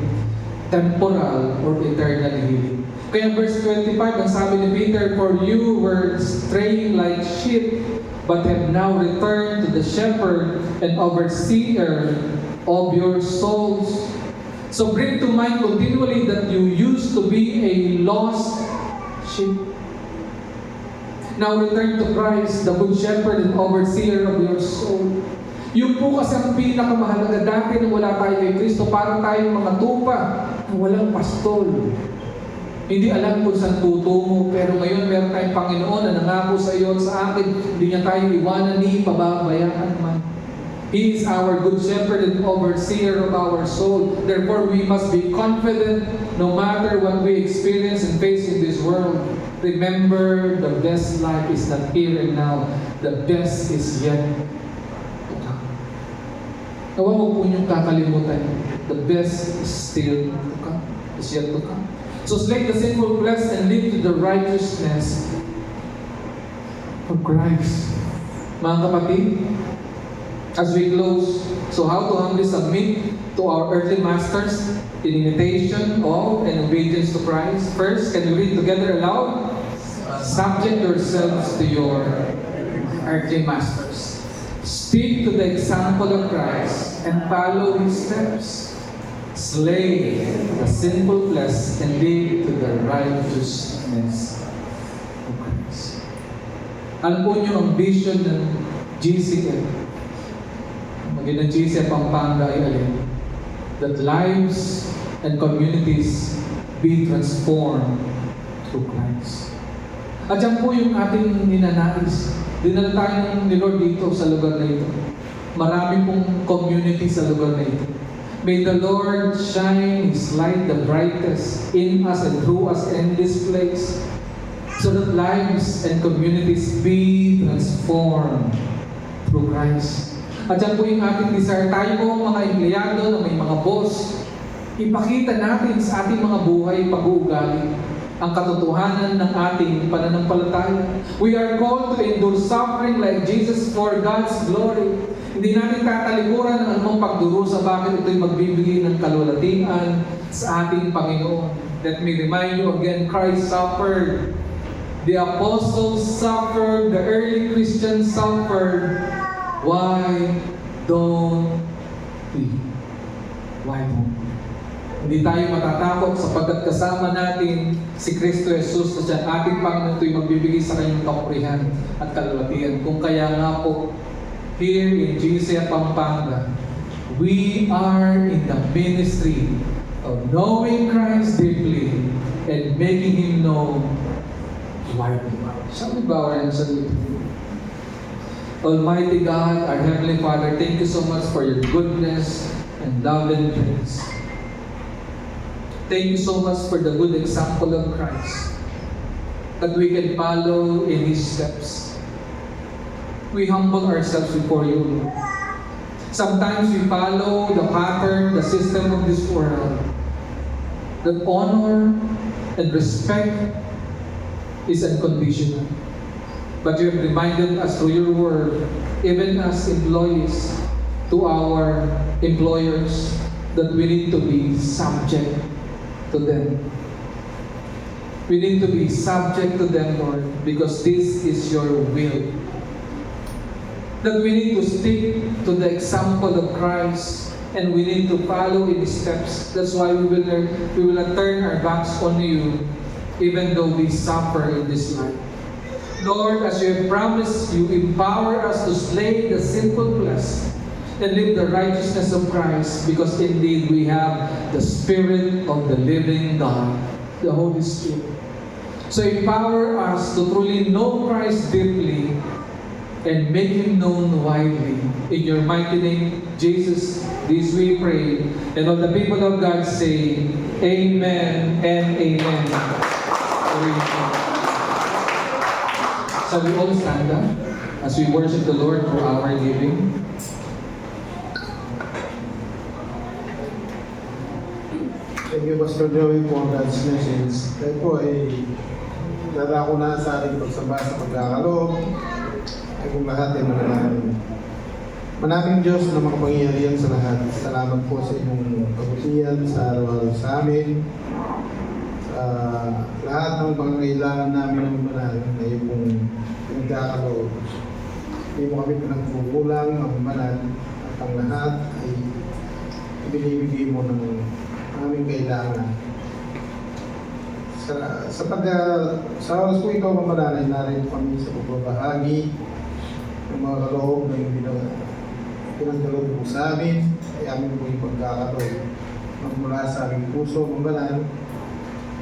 [SPEAKER 1] temporal or eternal healing. Kaya verse 25, ang sabi ni Peter, "For you were straying like sheep, but have now returned to the shepherd and overseer of your souls." So bring to mind continually that you used to be a lost sheep. Now return to Christ, the good shepherd and overseer of your soul. Yung po kasi ang pinakamahalaga dati nung wala tayo kay Kristo, parang tayong mga tupa na walang pastol. Hindi alam kung saan tutungo, pero ngayon meron tayong Panginoon na nangako sa iyo at sa akin, hindi niya tayo iwanan ni pababayaan man. He is our good shepherd and overseer of our soul. Therefore, we must be confident no matter what we experience and face in this world. Remember, the best life is not here and now. The best is yet to come. Nawa mo po niyong kakalimutan. The best is still to come. Is yet to come. So slay the sinful flesh and live to the righteousness of Christ. Mga kapatid, as we close, so how to humbly submit to our earthly masters in imitation of and obedience to Christ? First, can we read together aloud? Subject yourselves to your earthly masters. Stick to the example of Christ and follow His steps. Slay the sinful flesh and live to the righteousness of Christ. Alam po niyo ang vision ng GCF. Maging ng GCF Pampanga ay alin? That lives and communities be transformed through Christ. At yan po yung ating ninanais. Dinala tayo ni Lord dito sa lugar na ito. Marami pong community sa lugar na ito. May the Lord shine His light the brightest in us and through us in this place, so that lives and communities be transformed through Christ. At yan po yung ating desire. Tayo po mga empleyado na may mga boss, ipakita natin sa ating mga buhay pag-uugali ang katotohanan ng ating pananampalataya. We are called to endure suffering like Jesus for God's glory. Hindi natin tatalikuran ng anumang pagdurusa bakit ito'y magbibigay ng kalulatian sa ating Panginoon. Let me remind you again, Christ suffered. The apostles suffered. The early Christians suffered. Why? don't we? Why don't we? Hindi tayo matatakot sapagkat kasama natin si Kristo Jesus na siya ating Panginoon, ito'y magbibigay sa kanyang kapurihan at kalwatian. Kung kaya nga po, here in GCF Pampanga, we are in the ministry of knowing Christ deeply and making Him known widely. Shall we bow our heads and Almighty God, our Heavenly Father, thank you so much for your goodness and love and grace. Thank you so much for the good example of Christ that we can follow in His steps. We humble ourselves before you, Lord. Sometimes we follow the pattern, the system of this world, that honor and respect is unconditional. But you have reminded us through your word, even as employees, to our employers, that we need to be subject to them. We need to be subject to them, Lord, because this is your will. That we need to stick to the example of Christ and we need to follow in His steps. That's why we will not turn our backs on you, even though we suffer in this life. Lord, as you have promised, you empower us to slay the sinful flesh and live the righteousness of Christ, because indeed we have the Spirit of the living God, the Holy Spirit. So empower us to truly know Christ deeply and make Him known widely. In your mighty name, Jesus, this we pray. And all the people of God say, Amen and Amen. So we all stand up as we worship the Lord for our giving.
[SPEAKER 2] Thank you, Pastor Joey, for God's message. Tayo po ay narako na sa ating pagsamba sa pagkakaloob. Ay kung lahat ay manalangin. Manaming Diyos na makapangyarihan sa lahat. Salamat po sa inyong kabutihan sa araw-araw sa amin. Sa lahat ng pangangailangan namin ng manalangin na yung pinagkakaloob. Hindi mo kami pinagkukulang, ang manal at ang lahat ay ibinibigay mo ng aming kailangan. Sa oras po ikaw mamanalay, narito kami sa pagbabahagi ng mga kaloob na yung pinagdalog po sa amin, ay amin po yung pagkakaloob. Magmula sa aming puso mamanal,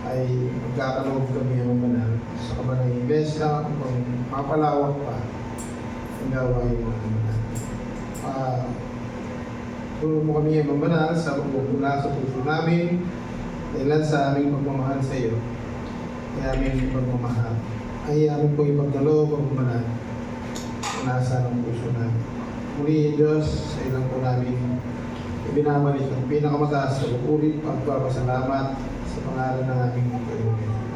[SPEAKER 2] ay magkakaloob kami ang mamanal sa kabanang ibesa upang mapalawak pa ang gawain ng mamanal. Tulong mo kami ang mamanal sa pagmumula sa puso namin, dahil sa aming pagmamahal sa iyo, ay aming pagmamahal, ay aming po ipagdalo pagmamahal na nasa ng puso namin. Muli, Diyos, sa ilang po namin ibinabalik ang pinakamataas na pag-ulit, pagpapasalamat sa pangalan ng aming Panginoon.